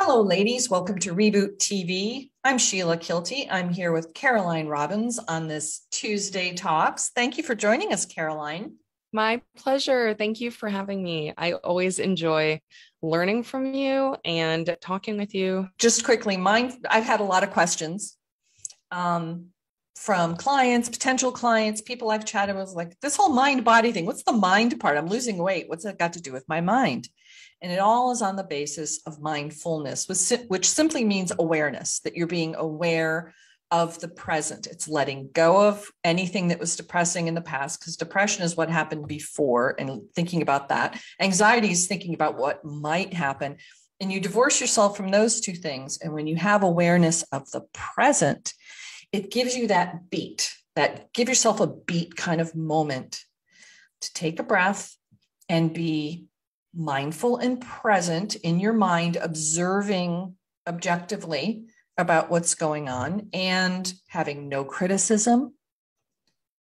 Hello, ladies. Welcome to Reboot TV. I'm Sheila Kilty. I'm here with Caroline Robbins on this Tuesday Talks. Thank you for joining us, Caroline. My pleasure. Thank you for having me. I always enjoy learning from you and talking with you. Just quickly, I've had a lot of questions from clients, potential clients, people I've chatted with, like this whole mind body thing. What's the mind part? I'm losing weight. What's that got to do with my mind? And it all is on the basis of mindfulness, which simply means awareness, that you're being aware of the present. It's letting go of anything that was depressing in the past, because depression is what happened before and thinking about that. Anxiety is thinking about what might happen. And you divorce yourself from those two things. And when you have awareness of the present, it gives you that beat, that give yourself a beat kind of moment to take a breath and be mindful and present in your mind, observing objectively about what's going on and having no criticism,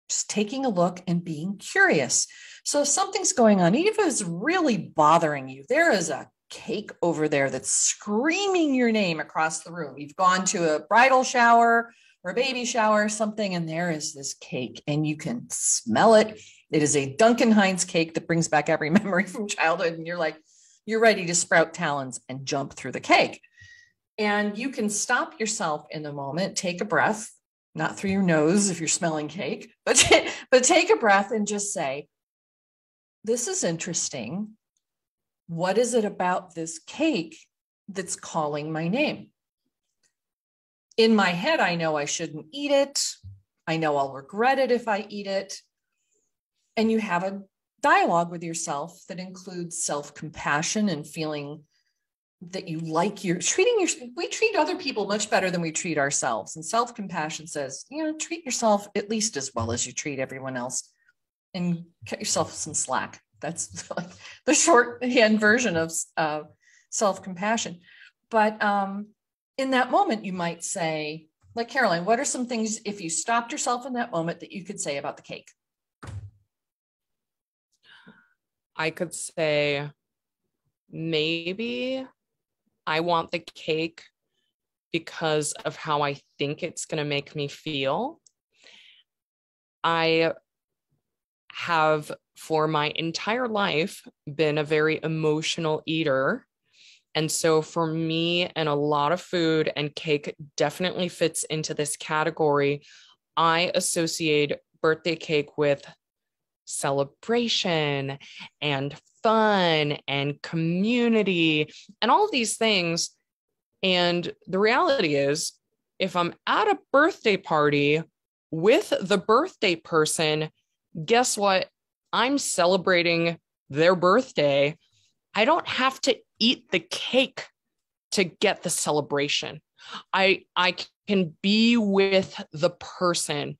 just taking a look and being curious. So if something's going on, even if it's really bothering you, there is a cake over there that's screaming your name across the room. You've gone to a bridal shower or a baby shower or something, and there is this cake and you can smell it. It is a Duncan Hines cake that brings back every memory from childhood. And you're ready to sprout talons and jump through the cake. And you can stop yourself in the moment, take a breath, not through your nose if you're smelling cake, but take a breath and just say, this is interesting. What is it about this cake that's calling my name? In my head, I know I shouldn't eat it. I know I'll regret it if I eat it. And you have a dialogue with yourself that includes self-compassion and feeling that you like we treat other people much better than we treat ourselves. And self-compassion says, treat yourself at least as well as you treat everyone else and cut yourself some slack. That's like the shorthand version of self-compassion. But in that moment, you might say, like Caroline, what are some things, if you stopped yourself in that moment, that you could say about the cake? I could say, maybe I want the cake because of how I think it's going to make me feel. I have, for my entire life, been a very emotional eater. And so for me, and a lot of food, and cake definitely fits into this category, I associate birthday cake with celebration and fun and community and all of these things. And the reality is, if I'm at a birthday party with the birthday person, guess what? I'm celebrating their birthday. I don't have to eat the cake to get the celebration. I can be with the person.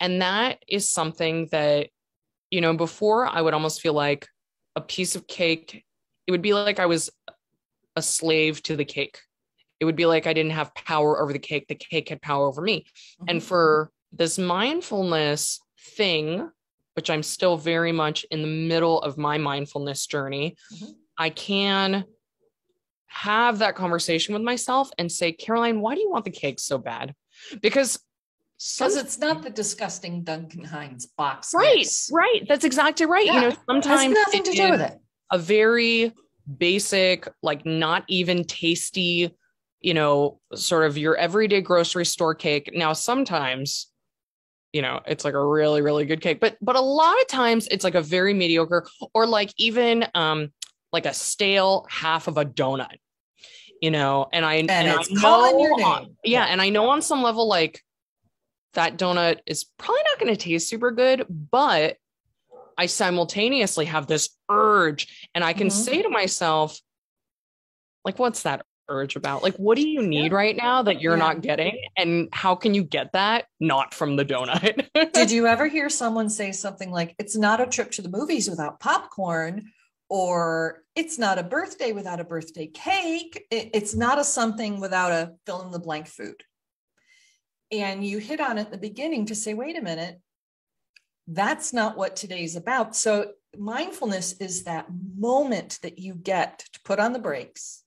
And that is something that, before I would almost feel like a piece of cake, it would be like I was a slave to the cake. It would be like I didn't have power over the cake had power over me. Mm-hmm. And for this mindfulness thing, which I'm still very much in the middle of my mindfulness journey, mm-hmm. I can have that conversation with myself and say, Caroline, why do you want the cake so bad? Because it's not the disgusting Duncan Hines box. Right. That's exactly right. Yeah. Sometimes it has nothing to do with it. A very basic, like not even tasty, sort of your everyday grocery store cake. Now, sometimes, it's like a really, really good cake, but a lot of times it's like a very mediocre, or like even like a stale half of a donut, and it's calling your name. And I know on some level, like, that donut is probably not going to taste super good, but I simultaneously have this urge, and I can mm-hmm. say to myself, like, what's that urge about? Like, what do you need right now that you're not getting? And how can you get that? Not from the donut. Did you ever hear someone say something like, it's not a trip to the movies without popcorn, or it's not a birthday without a birthday cake. It's not a something without a fill in the blank food. And you hit on it at the beginning to say, wait a minute, that's not what today's about. So mindfulness is that moment that you get to put on the brakes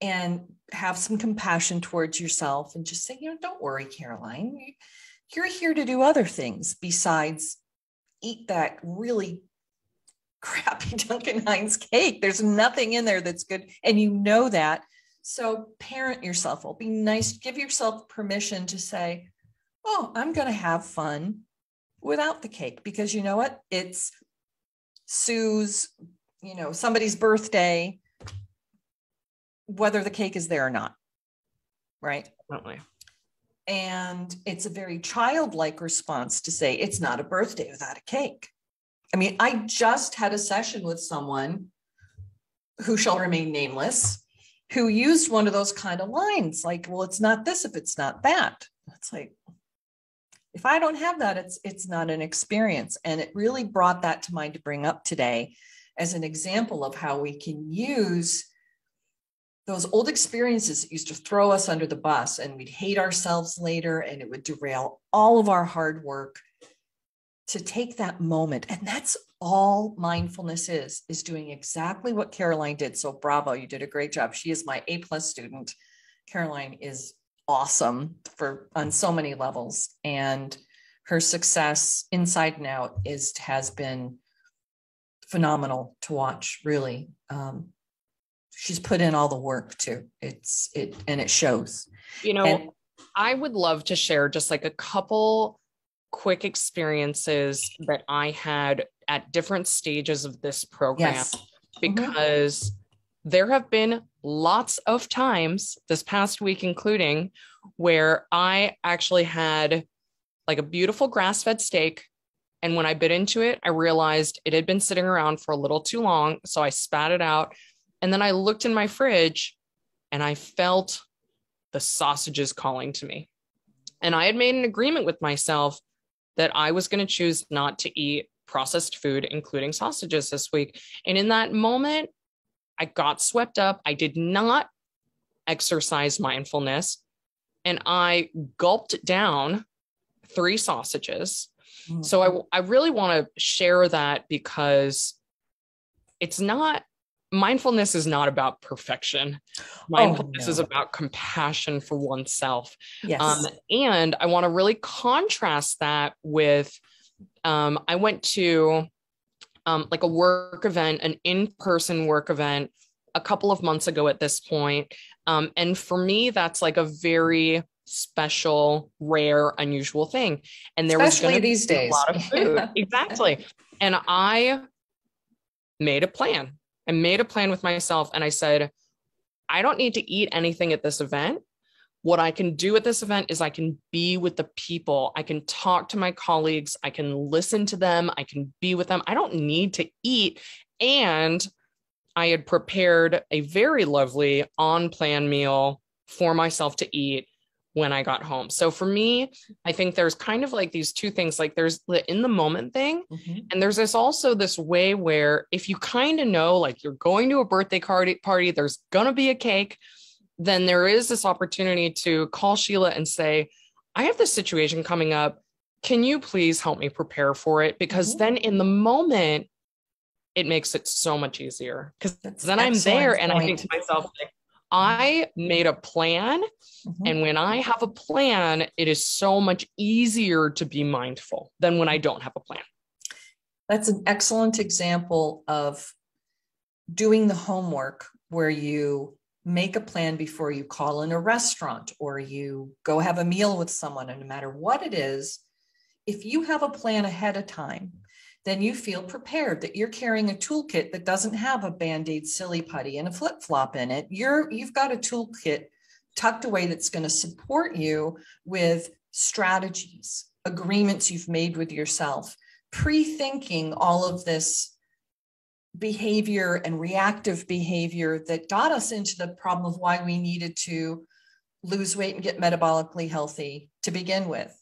and have some compassion towards yourself and just say, don't worry, Caroline, you're here to do other things besides eat that really crappy Duncan Hines cake. There's nothing in there that's good. And you know that. So parent yourself. Well, be nice. Give yourself permission to say, oh, I'm going to have fun without the cake, because you know what? It's Sue's, somebody's birthday, whether the cake is there or not. Right? Definitely. And it's a very childlike response to say, it's not a birthday without a cake. I mean, I just had a session with someone who shall remain nameless, who used one of those kind of lines like, well, it's not this if it's not that. It's like, if I don't have that, it's not an experience. And it really brought that to mind to bring up today as an example of how we can use those old experiences that used to throw us under the bus, and we'd hate ourselves later, and it would derail all of our hard work, to take that moment. And that's all mindfulness is doing exactly what Caroline did. So bravo, you did a great job. She is my A+ student. Caroline is awesome on so many levels, and her success inside and out has been phenomenal to watch, really. She's put in all the work too. And it shows. I would love to share just like a couple quick experiences that I had at different stages of this program. Yes. Because there have been lots of times this past week, including where I actually had like a beautiful grass-fed steak. And when I bit into it, I realized it had been sitting around for a little too long. So I spat it out. And then I looked in my fridge and I felt the sausages calling to me. And I had made an agreement with myself that I was going to choose not to eat processed food, including sausages, this week. And in that moment, I got swept up. I did not exercise mindfulness, and I gulped down 3 sausages. Mm-hmm. So I really want to share that, because mindfulness is not about perfection. Mindfulness is about compassion for oneself. Yes. And I want to really contrast that with, I went to like a work event, an in-person work event a couple of months ago at this point. And for me, that's like a very special, rare, unusual thing. And there was going to be a lot of food. Exactly. And I made a plan. I made a plan with myself, and I said, I don't need to eat anything at this event. What I can do at this event is I can be with the people. I can talk to my colleagues. I can listen to them. I can be with them. I don't need to eat. And I had prepared a very lovely on-plan meal for myself to eat when I got home. So for me, I think there's kind of like these two things, like there's the in the moment thing. Mm-hmm. And there's also this way where if you kind of know, like you're going to a birthday party, there's going to be a cake, then there is this opportunity to call Sheila and say, I have this situation coming up. Can you please help me prepare for it? Because mm-hmm. then in the moment, it makes it so much easier, because then I'm there and I think to myself, like, I made a plan. Mm-hmm. And when I have a plan, it is so much easier to be mindful than when I don't have a plan. That's an excellent example of doing the homework, where you make a plan before you call in a restaurant or you go have a meal with someone. And no matter what it is, if you have a plan ahead of time, then you feel prepared that you're carrying a toolkit that doesn't have a Band-Aid silly putty and a flip-flop in it. You've got a toolkit tucked away that's going to support you with strategies, agreements you've made with yourself, pre-thinking all of this behavior and reactive behavior that got us into the problem of why we needed to lose weight and get metabolically healthy to begin with.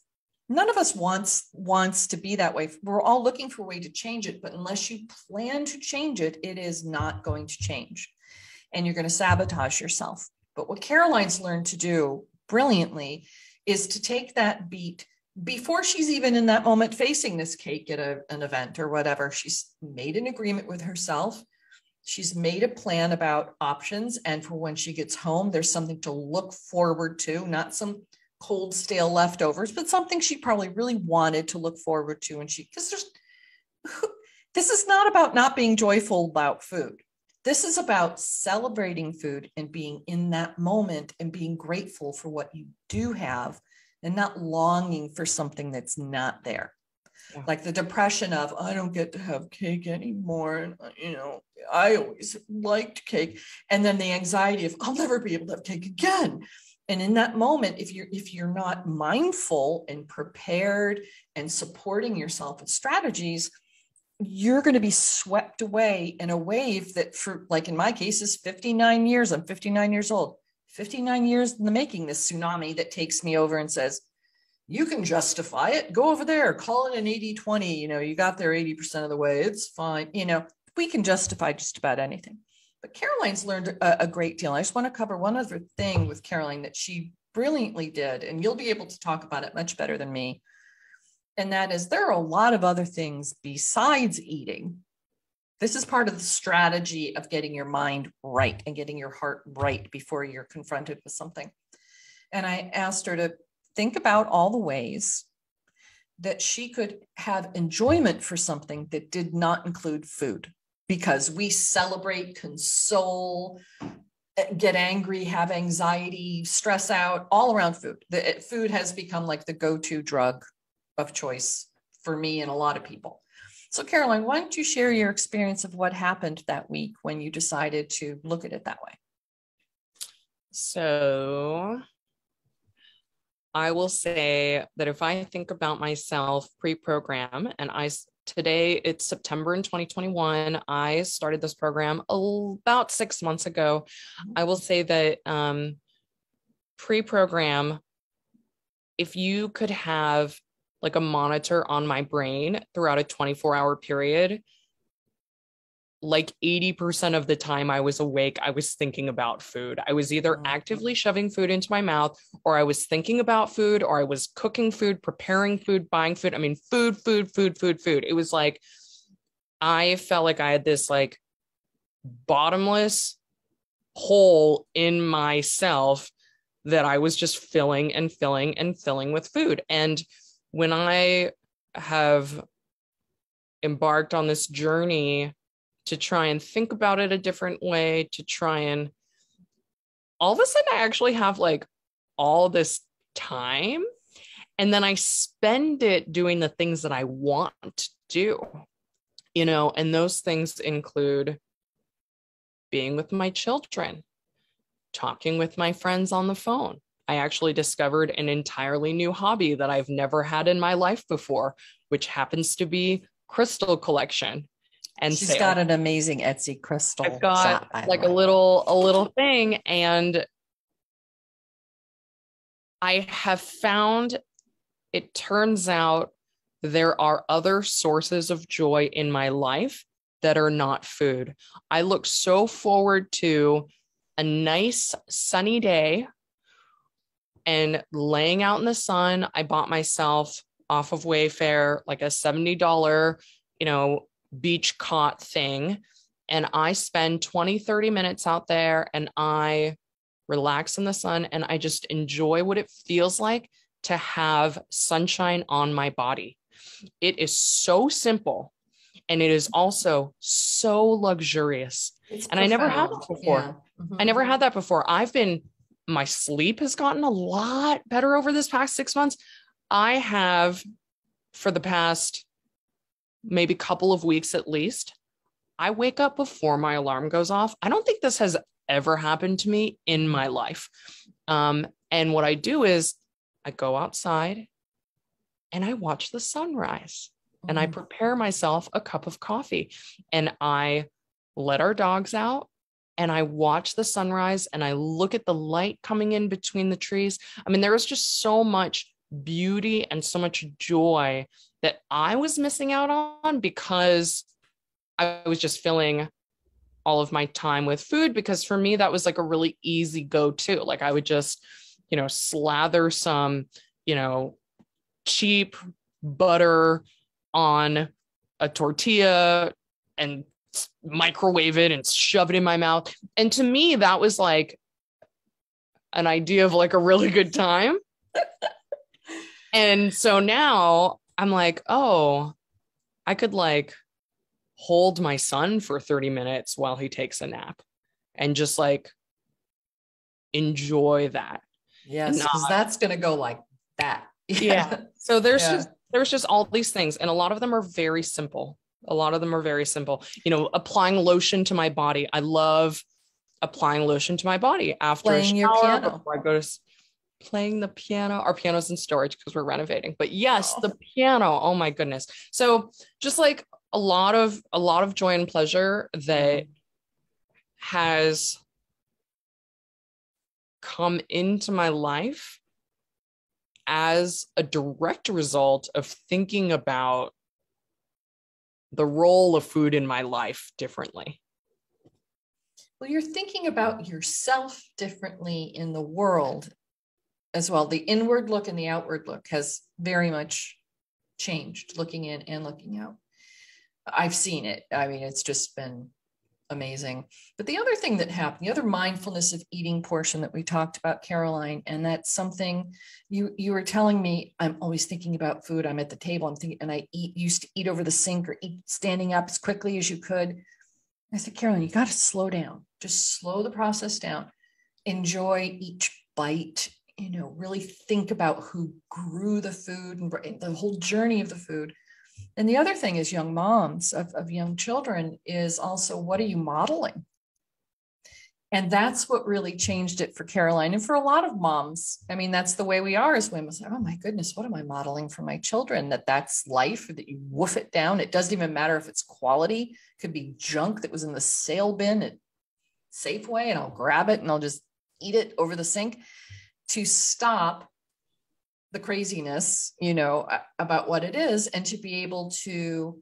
None of us wants to be that way. We're all looking for a way to change it, but unless you plan to change it, it is not going to change. And you're going to sabotage yourself. But what Caroline's learned to do brilliantly is to take that beat before she's even in that moment facing this cake at an event or whatever. She's made an agreement with herself. She's made a plan about options. And for when she gets home, there's something to look forward to, not some cold, stale leftovers, but something she probably really wanted to look forward to. And because this is not about not being joyful about food. This is about celebrating food and being in that moment and being grateful for what you do have and not longing for something that's not there. Yeah. Like the depression of, I don't get to have cake anymore. And, I always liked cake. And then the anxiety of, I'll never be able to have cake again. And in that moment, if you're not mindful and prepared and supporting yourself with strategies, you're going to be swept away in a wave that, for like in my case, is 59 years. I'm 59 years old, 59 years in the making, this tsunami that takes me over and says, you can justify it. Go over there, call it an 80-20. You got there 80% of the way. It's fine. We can justify just about anything. But Caroline's learned a great deal. I just want to cover one other thing with Caroline that she brilliantly did, and you'll be able to talk about it much better than me. And that is, there are a lot of other things besides eating. This is part of the strategy of getting your mind right and getting your heart right before you're confronted with something. And I asked her to think about all the ways that she could have enjoyment for something that did not include food, because we celebrate, console, get angry, have anxiety, stress out all around food. Food has become like the go-to drug of choice for me and a lot of people. So Caroline, why don't you share your experience of what happened that week when you decided to look at it that way? So I will say that if I think about myself pre-program, and today it's September in 2021, I started this program about 6 months ago. I will say that pre-program, if you could have like a monitor on my brain throughout a 24-hour period, like 80% of the time I was awake, I was thinking about food. I was either actively shoving food into my mouth, or I was thinking about food, or I was cooking food, preparing food, buying food. I mean, food. It was like, I felt like I had this like bottomless hole in myself that I was just filling and filling and filling with food. And when I have embarked on this journey to try and think about it a different way, to try and all of a sudden I actually have like all this time, and then I spend it doing the things that I want to do, and those things include being with my children, talking with my friends on the phone. I actually discovered an entirely new hobby that I've never had in my life before, which happens to be crystal collection. And she's got an amazing Etsy crystal I've got shop, like a little thing. And I have found, it turns out there are other sources of joy in my life that are not food. I look so forward to a nice sunny day and laying out in the sun. I bought myself off of Wayfair like a $70, beach cot thing. And I spend 20-30 minutes out there and I relax in the sun and I just enjoy what it feels like to have sunshine on my body. It is so simple and it is also so luxurious. It's and profound. I never had that before. Yeah. Mm-hmm. I never had that before. My sleep has gotten a lot better over this past 6 months. I have, for the past maybe couple of weeks at least, I wake up before my alarm goes off. I don't think this has ever happened to me in my life. And what I do is I go outside and I watch the sunrise and I prepare myself a cup of coffee and I let our dogs out and I watch the sunrise and I look at the light coming in between the trees. I mean, there was just so much beauty and so much joy that I was missing out on because I was just filling all of my time with food, because for me, that was like a really easy go-to. Like I would just, slather some, cheap butter on a tortilla and microwave it and shove it in my mouth. And to me, that was like an idea of like a really good time. And so now I'm like, oh, I could like hold my son for 30 minutes while he takes a nap and just like enjoy that. Yes, because that's going to go like that. Yeah. So there's Yeah. just all these things, and a lot of them are very simple. A lot of them are very simple. You know, applying lotion to my body. I love applying lotion to my body after Playing a your shower piano. before I go to playing the piano. Our piano's in storage because we're renovating. But yes, Oh. the piano. Oh my goodness. So just like a lot of joy and pleasure that has come into my life as a direct result of thinking about the role of food in my life differently. Well, you're thinking about yourself differently in the world as well. The inward look and the outward look has very much changed, looking in and looking out. I've seen it. I mean, it's just been amazing. But the other thing that happened, the other mindfulness of eating portion that we talked about, Caroline, and that's something you were telling me, I'm always thinking about food. I'm at the table, I'm thinking, and I used to eat over the sink or eat standing up as quickly as you could. I said, Caroline, you got to slow down. Just slow the process down. Enjoy each bite, you know, really think about who grew the food and the whole journey of the food. And the other thing is young moms of young children is also, what are you modeling? And that's what really changed it for Caroline and for a lot of moms. I mean, that's the way we are as women. Like, oh my goodness, what am I modeling for my children? That's life, that you woof it down. It doesn't even matter if it's quality. It could be junk that was in the sale bin at Safeway, and I'll grab it and I'll just eat it over the sink. To stop the craziness, you know, about what it is, and to be able to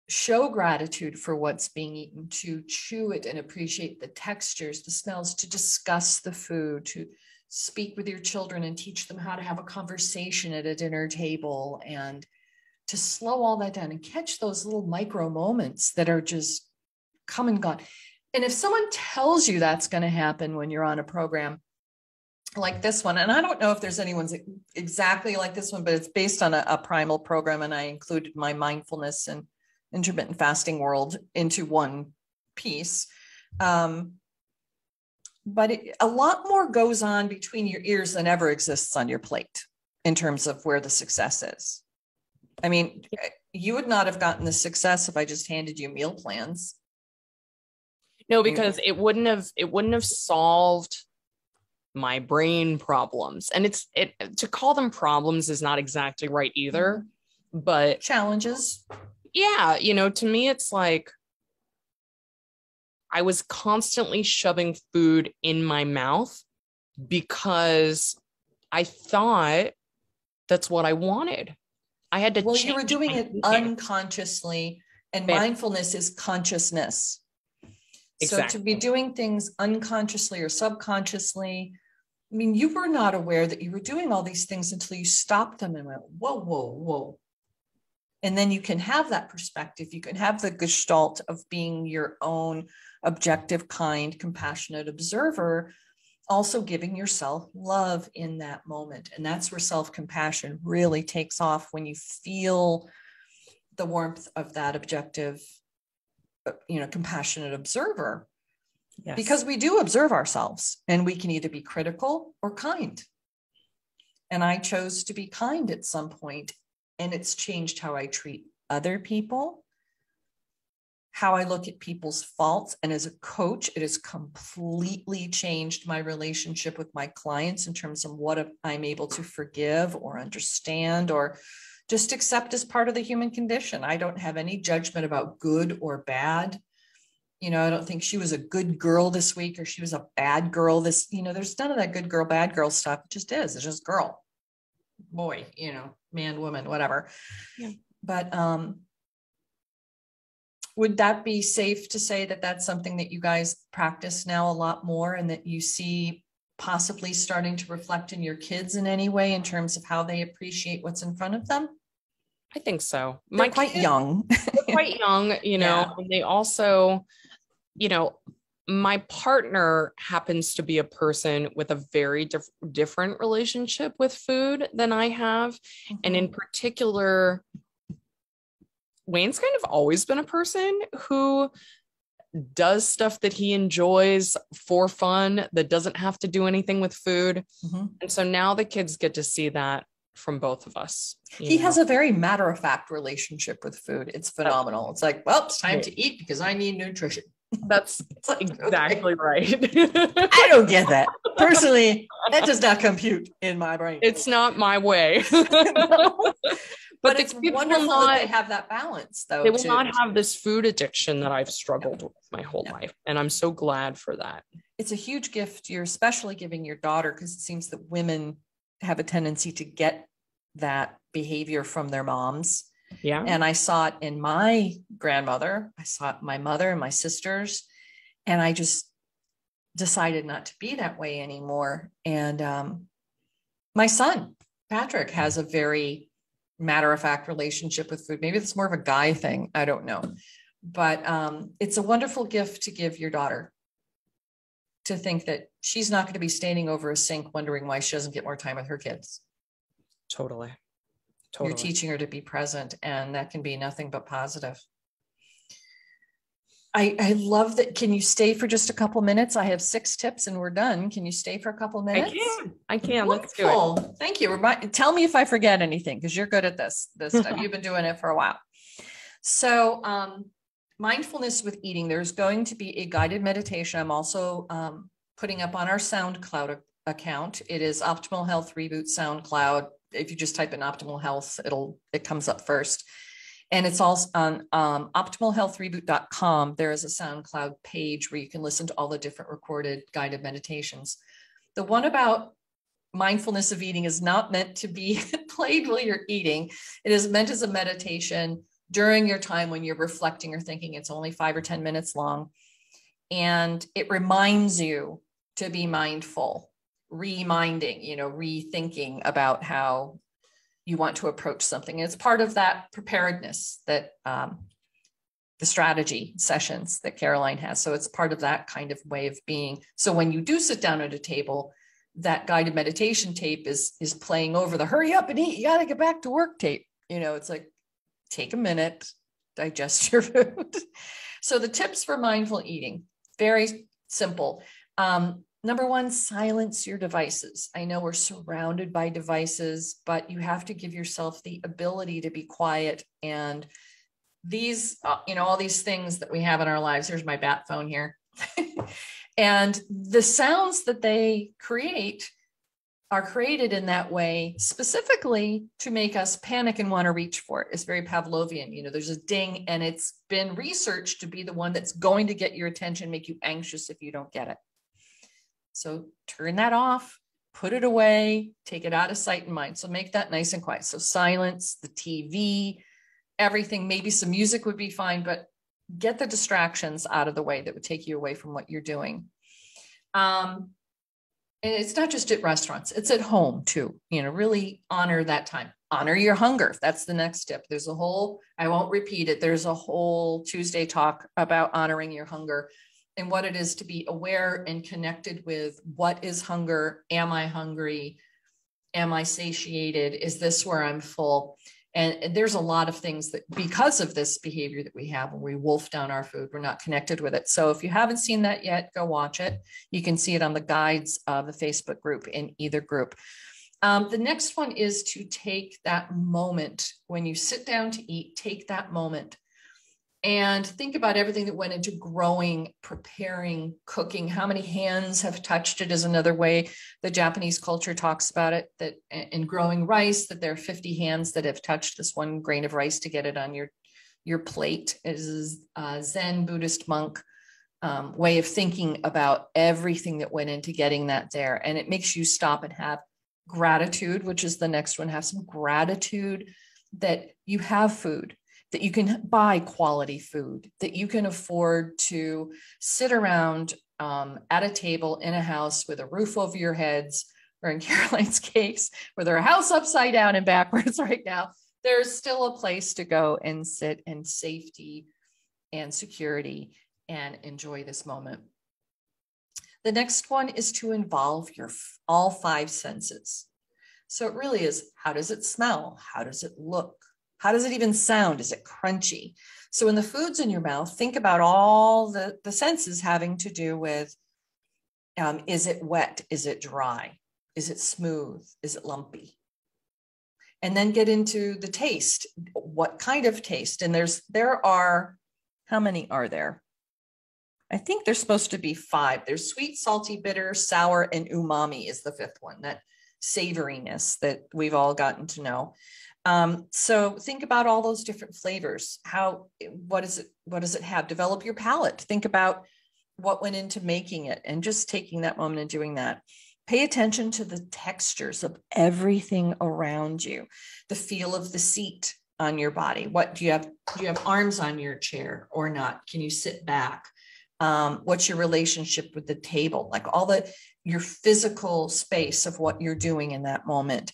show gratitude for what's being eaten, to chew it and appreciate the textures, the smells, to discuss the food, to speak with your children and teach them how to have a conversation at a dinner table, and to slow all that down and catch those little micro moments that are just come and gone. And if someone tells you that's going to happen when you're on a program like this one, and I don't know if there's anyone's exactly like this one, but it's based on a primal program, and I included my mindfulness and intermittent fasting world into one piece. But a lot more goes on between your ears than ever exists on your plate in terms of where the success is. I mean, you would not have gotten the success if I just handed you meal plans. No, because it wouldn't have solved my brain problems. And to call them problems is not exactly right either, but challenges. Yeah, you know, to me it's like I was constantly shoving food in my mouth because I thought that's what I wanted. I had to. Well, you were doing it unconsciously, and mindfulness is consciousness. Exactly. So to be doing things unconsciously or subconsciously, I mean, you were not aware that you were doing all these things until you stopped them and went, whoa, whoa, whoa. And then you can have that perspective. You can have the gestalt of being your own objective, kind, compassionate observer, also giving yourself love in that moment. And that's where self-compassion really takes off, when you feel the warmth of that objective, you know, compassionate observer. Yes. Because we do observe ourselves, and we can either be critical or kind. And I chose to be kind at some point, and it's changed how I treat other people, how I look at people's faults. And as a coach, it has completely changed my relationship with my clients in terms of what I'm able to forgive or understand or just accept as part of the human condition. I don't have any judgment about good or bad. You know, I don't think she was a good girl this week or she was a bad girl this, you know, there's none of that good girl, bad girl stuff. It just is. It's just girl, boy, you know, man, woman, whatever. Yeah. But would that be safe to say that that's something that you guys practice now a lot more, and that you see possibly starting to reflect in your kids in any way in terms of how they appreciate what's in front of them? I think so. They're quite young. They're quite young, Yeah. and they also, you know, my partner happens to be a person with a very different relationship with food than I have. And in particular, Wayne's kind of always been a person who does stuff that he enjoys for fun that doesn't have to do anything with food. And so now the kids get to see that from both of us. He has a very matter-of-fact relationship with food. It's phenomenal. It's like, well, it's time to eat because I need nutrition. That's like, exactly right. I don't get that. Personally, that does not compute in my brain. It's not my way. No. But it's wonderful that they have that balance, though. They will not have this food addiction that I've struggled with my whole life. And I'm so glad for that. It's a huge gift you're especially giving your daughter, because it seems that women have a tendency to get that behavior from their moms. Yeah. And I saw it in my grandmother. I saw it in my mother and my sisters. And I just decided not to be that way anymore. And my son, Patrick, has a very matter-of-fact relationship with food. Maybe it's more of a guy thing. I don't know. But it's a wonderful gift to give your daughter, to think that she's not going to be standing over a sink wondering why she doesn't get more time with her kids. Totally. You're teaching her to be present, and that can be nothing but positive. I love that. Can you stay for just a couple minutes? I have 6 tips and we're done. Can you stay for a couple minutes? I can. Let's do it. Thank you. Tell me if I forget anything, because you're good at this stuff. You've been doing it for a while. So mindfulness with eating, there's going to be a guided meditation. I'm also putting up on our SoundCloud account. It is Optimal Health Reboot SoundCloud. If you just type in Optimal Health, it comes up first. And it's also on optimalhealthreboot.com. There is a SoundCloud page where you can listen to all the different recorded guided meditations. The one about mindfulness of eating is not meant to be played while you're eating. It is meant as a meditation during your time when you're reflecting or thinking. It's only 5 or 10 minutes long. And it reminds you to be mindful, rethinking about how you want to approach something. And it's part of that preparedness that the strategy sessions that Caroline has. So it's part of that kind of way of being. So when you do sit down at a table, that guided meditation tape is playing over the hurry up and eat, you got to get back to work tape. It's like, take a minute, digest your food. So the tips for mindful eating, very simple. Number 1, silence your devices. I know we're surrounded by devices, but you have to give yourself the ability to be quiet. And these, all these things that we have in our lives, here's my bat phone here. And the sounds that they create are created in that way specifically to make us panic and want to reach for it. It's very Pavlovian. There's a ding, and it's been researched to be the one that's going to get your attention, make you anxious if you don't get it. So turn that off, put it away, take it out of sight and mind. So make that nice and quiet. So silence the TV, everything. Maybe some music would be fine, but get the distractions out of the way that would take you away from what you're doing. And it's not just at restaurants, it's at home too. Really honor that time. Honor your hunger. That's the next tip. I won't repeat it. There's a whole Tuesday talk about honoring your hunger and what it is to be aware and connected with what is hunger. Am I hungry? Am I satiated? Is this where I'm full? And there's a lot of things that, because of this behavior that we have when we wolf down our food, we're not connected with it. So if you haven't seen that yet, go watch it. You can see it on the guides of the Facebook group, in either group. The next one is to take that moment when you sit down to eat, take that moment and think about everything that went into growing, preparing, cooking. How many hands have touched it is another way the Japanese culture talks about it, that in growing rice, that there are 50 hands that have touched this one grain of rice to get it on your plate. It is a Zen Buddhist monk way of thinking about everything that went into getting that there. And it makes you stop and have gratitude, which is the next one. Have some gratitude that you have food, that you can buy quality food, that you can afford to sit around at a table in a house with a roof over your heads, or in Caroline's case, with her house upside down and backwards right now, There's still a place to go and sit in safety and security and enjoy this moment. The next one is to involve all five senses. So it really is, how does it smell? How does it look? How does it even sound? Is it crunchy? So when the food's in your mouth, think about all the senses having to do with, is it wet? Is it dry? Is it smooth? Is it lumpy? And then get into the taste. What kind of taste? And there are, how many are there? I think there's supposed to be 5. There's sweet, salty, bitter, sour, and umami is the 5th one, that savoriness that we've all gotten to know. So think about all those different flavors. What does it have? Develop your palate. Think about what went into making it and just taking that moment and doing that. Pay attention to the textures of everything around you, the feel of the seat on your body. What do you have? Do you have arms on your chair or not? Can you sit back? What's your relationship with the table? Like your physical space of what you're doing in that moment.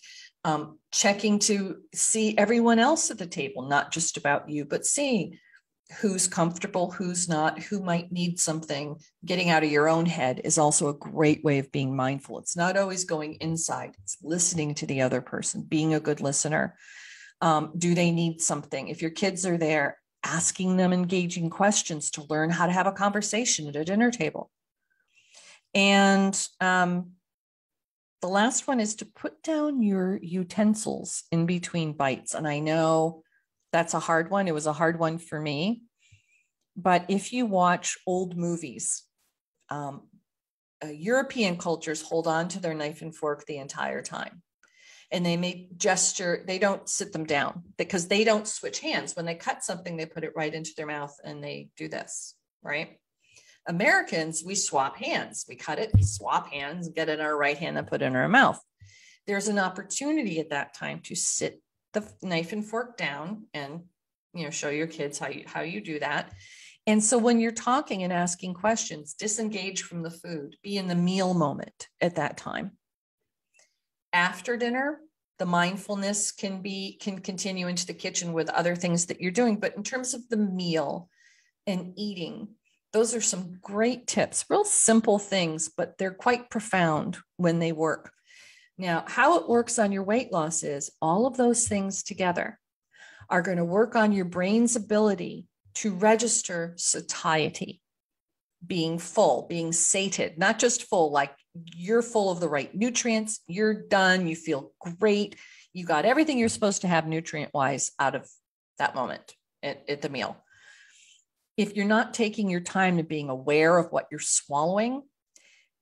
Checking to see everyone else at the table, not just about you, but seeing who's comfortable, who's not, who might need something. Getting out of your own head is also a great way of being mindful. It's not always going inside. It's listening to the other person, being a good listener. Do they need something? If your kids are there, asking them engaging questions to learn how to have a conversation at a dinner table. And the last one is to put down your utensils in between bites. And I know that's a hard one. It was a hard one for me. But if you watch old movies, European cultures hold on to their knife and fork the entire time. And they make gesture, they don't sit them down because they don't switch hands. When they cut something, they put it right into their mouth and they do this, right? Americans, we swap hands. We cut it, swap hands, get it in our right hand and put it in our mouth. There's an opportunity at that time to sit the knife and fork down and, show your kids how you do that. And so when you're talking and asking questions, disengage from the food, be in the meal moment at that time. After dinner, the mindfulness can continue into the kitchen with other things that you're doing. But in terms of the meal and eating, those are some great tips, real simple things, but they're quite profound when they work. Now, how it works on your weight loss is all of those things together are going to work on your brain's ability to register satiety, being full, being sated, not just full, like you're full of the right nutrients, you're done, you feel great, you got everything you're supposed to have nutrient-wise out of that moment at the meal. If you're not taking your time to being aware of what you're swallowing,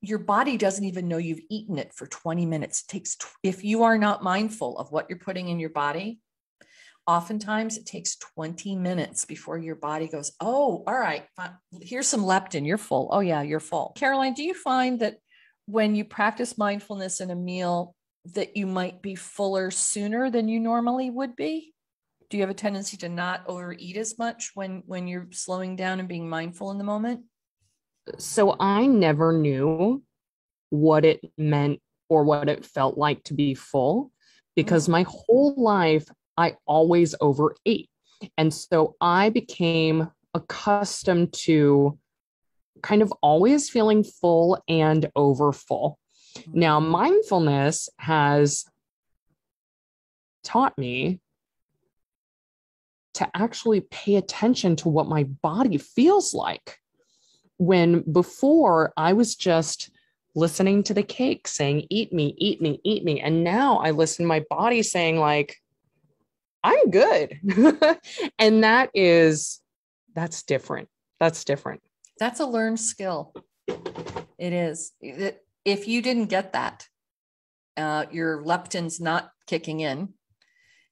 your body doesn't even know you've eaten it for 20 minutes. It takes, if you are not mindful of what you're putting in your body, oftentimes it takes 20 minutes before your body goes, oh, all right, here's some leptin, you're full. Oh yeah, you're full. Caroline, do you find that when you practice mindfulness in a meal that you might be fuller sooner than you normally would be? Do you have a tendency to not overeat as much when you're slowing down and being mindful in the moment? So I never knew what it meant or what it felt like to be full because my whole life I always overate. And so I became accustomed to kind of always feeling full and over full. Now, mindfulness has taught me to actually pay attention to what my body feels like. When before I was just listening to the cake saying, eat me, eat me, eat me. And now I listen to my body saying like, I'm good. And that's different. That's different. That's a learned skill. It is. If you didn't get that, your leptin's not kicking in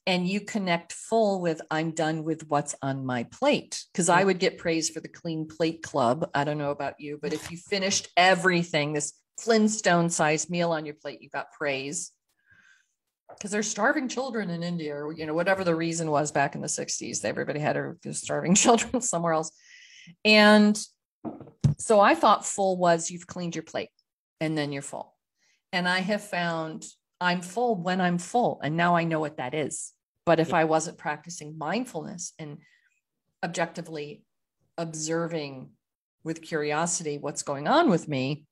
and you connect full with, I'm done with what's on my plate. Because I would get praise for the clean plate club. I don't know about you, but if you finished everything, this Flintstone sized meal on your plate, you got praise. Because there's starving children in India, or whatever the reason was back in the 60s. Everybody had starving children somewhere else. And so I thought full was you've cleaned your plate and then you're full. And I have found I'm full when I'm full. And now I know what that is. But if I wasn't practicing mindfulness and objectively observing with curiosity what's going on with me,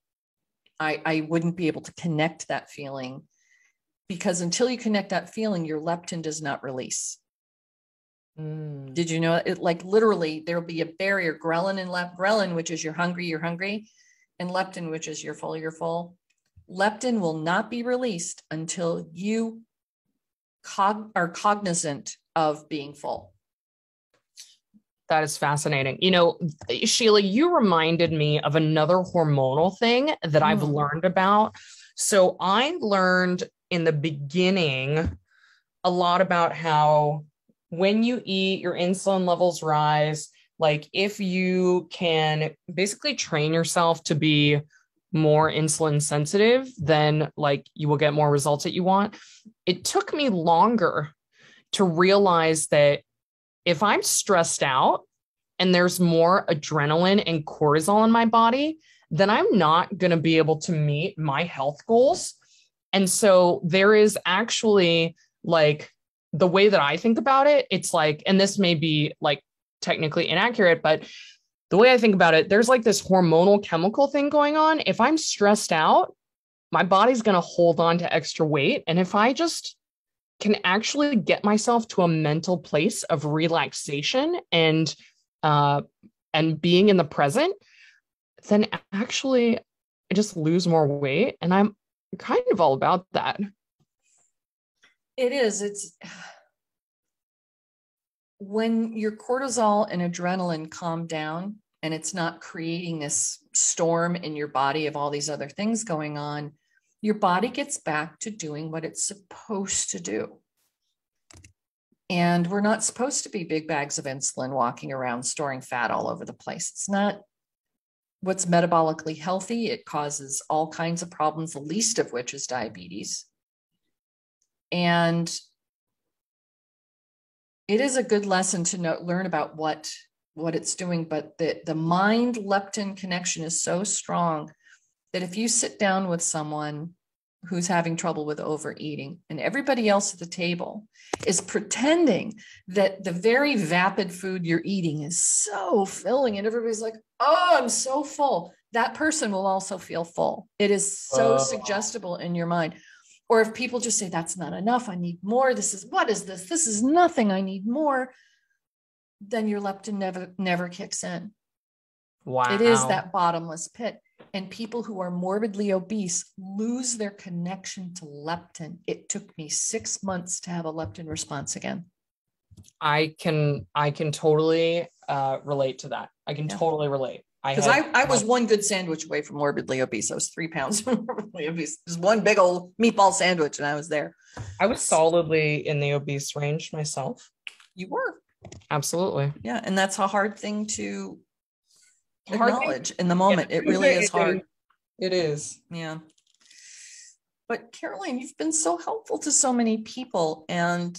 I wouldn't be able to connect that feeling, because until you connect that feeling, your leptin does not release. Did you know it? Like literally there'll be a barrier, ghrelin, which is you're hungry, and leptin, which is you're full. Leptin will not be released until you are cognizant of being full. That is fascinating. You know, Sheila, you reminded me of another hormonal thing that I've learned about. So I learned in the beginning a lot about how when you eat, your insulin levels rise. Like if you can basically train yourself to be more insulin sensitive, then like you will get more results that you want. It took me longer to realize that if I'm stressed out and there's more adrenaline and cortisol in my body, then I'm not going to be able to meet my health goals. And so there is actually like the way that I think about it, it's like, and this may be like technically inaccurate, but the way I think about it, there's like this hormonal chemical thing going on. If I'm stressed out, my body's going to hold on to extra weight. And if I just can actually get myself to a mental place of relaxation and being in the present, then actually I just lose more weight. And I'm kind of all about that. It is. It's when your cortisol and adrenaline calm down and it's not creating this storm in your body of all these other things going on, your body gets back to doing what it's supposed to do. And we're not supposed to be big bags of insulin walking around storing fat all over the place. It's not what's metabolically healthy. It causes all kinds of problems, the least of which is diabetes. And it is a good lesson to learn about what it's doing. But the mind leptin connection is so strong that if you sit down with someone who's having trouble with overeating and everybody else at the table is pretending that the very vapid food you're eating is so filling and everybody's like, oh, I'm so full, that person will also feel full. It is so suggestible in your mind. Or if people just say, that's not enough, I need more. What is this? This is nothing, I need more. Then your leptin never kicks in. Wow. It is that bottomless pit. And people who are morbidly obese lose their connection to leptin. It took me 6 months to have a leptin response again. I can totally relate to that. I can totally relate. Because I was one good sandwich away from morbidly obese. I was 3 pounds from morbidly obese. Just one big old meatball sandwich and I was there. I was solidly in the obese range myself. You were. Absolutely. Yeah. And that's a hard thing to acknowledge in the moment. It really is hard. It is. Yeah. But Caroline, you've been so helpful to so many people. And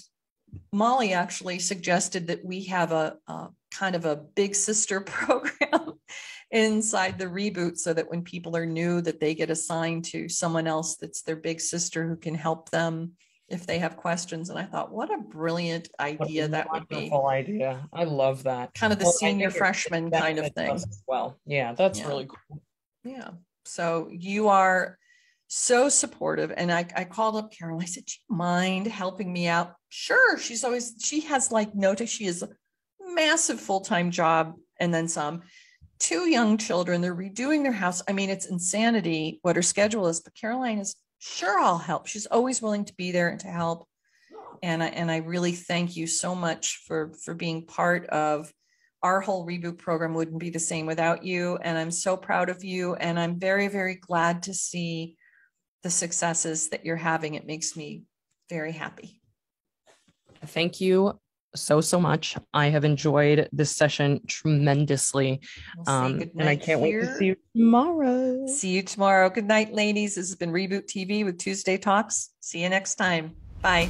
Molly actually suggested that we have a kind of a big sister program inside the Reboot, so that when people are new, that they get assigned to someone else that's their big sister who can help them if they have questions. And I thought, what a brilliant idea that would be. Wonderful idea. I love that. Kind of the senior freshman kind of thing. Well, yeah, that's really cool. Yeah. So you are so supportive. And I called up Carol. I said, do you mind helping me out? Sure. She has like notice. She has a massive full-time job and then some, 2 young children. They're redoing their house. I mean, it's insanity what her schedule is, but Caroline is, sure, I'll help. She's always willing to be there and to help. And I really thank you so much for being part of our whole Reboot program. Wouldn't be the same without you. And I'm so proud of you. And I'm very, very glad to see the successes that you're having. It makes me very happy. Thank you so much. I have enjoyed this session tremendously. And I can't wait to see you tomorrow. See you tomorrow. Good night, ladies. This has been Reboot TV with Tuesday Talks. See you next time. Bye.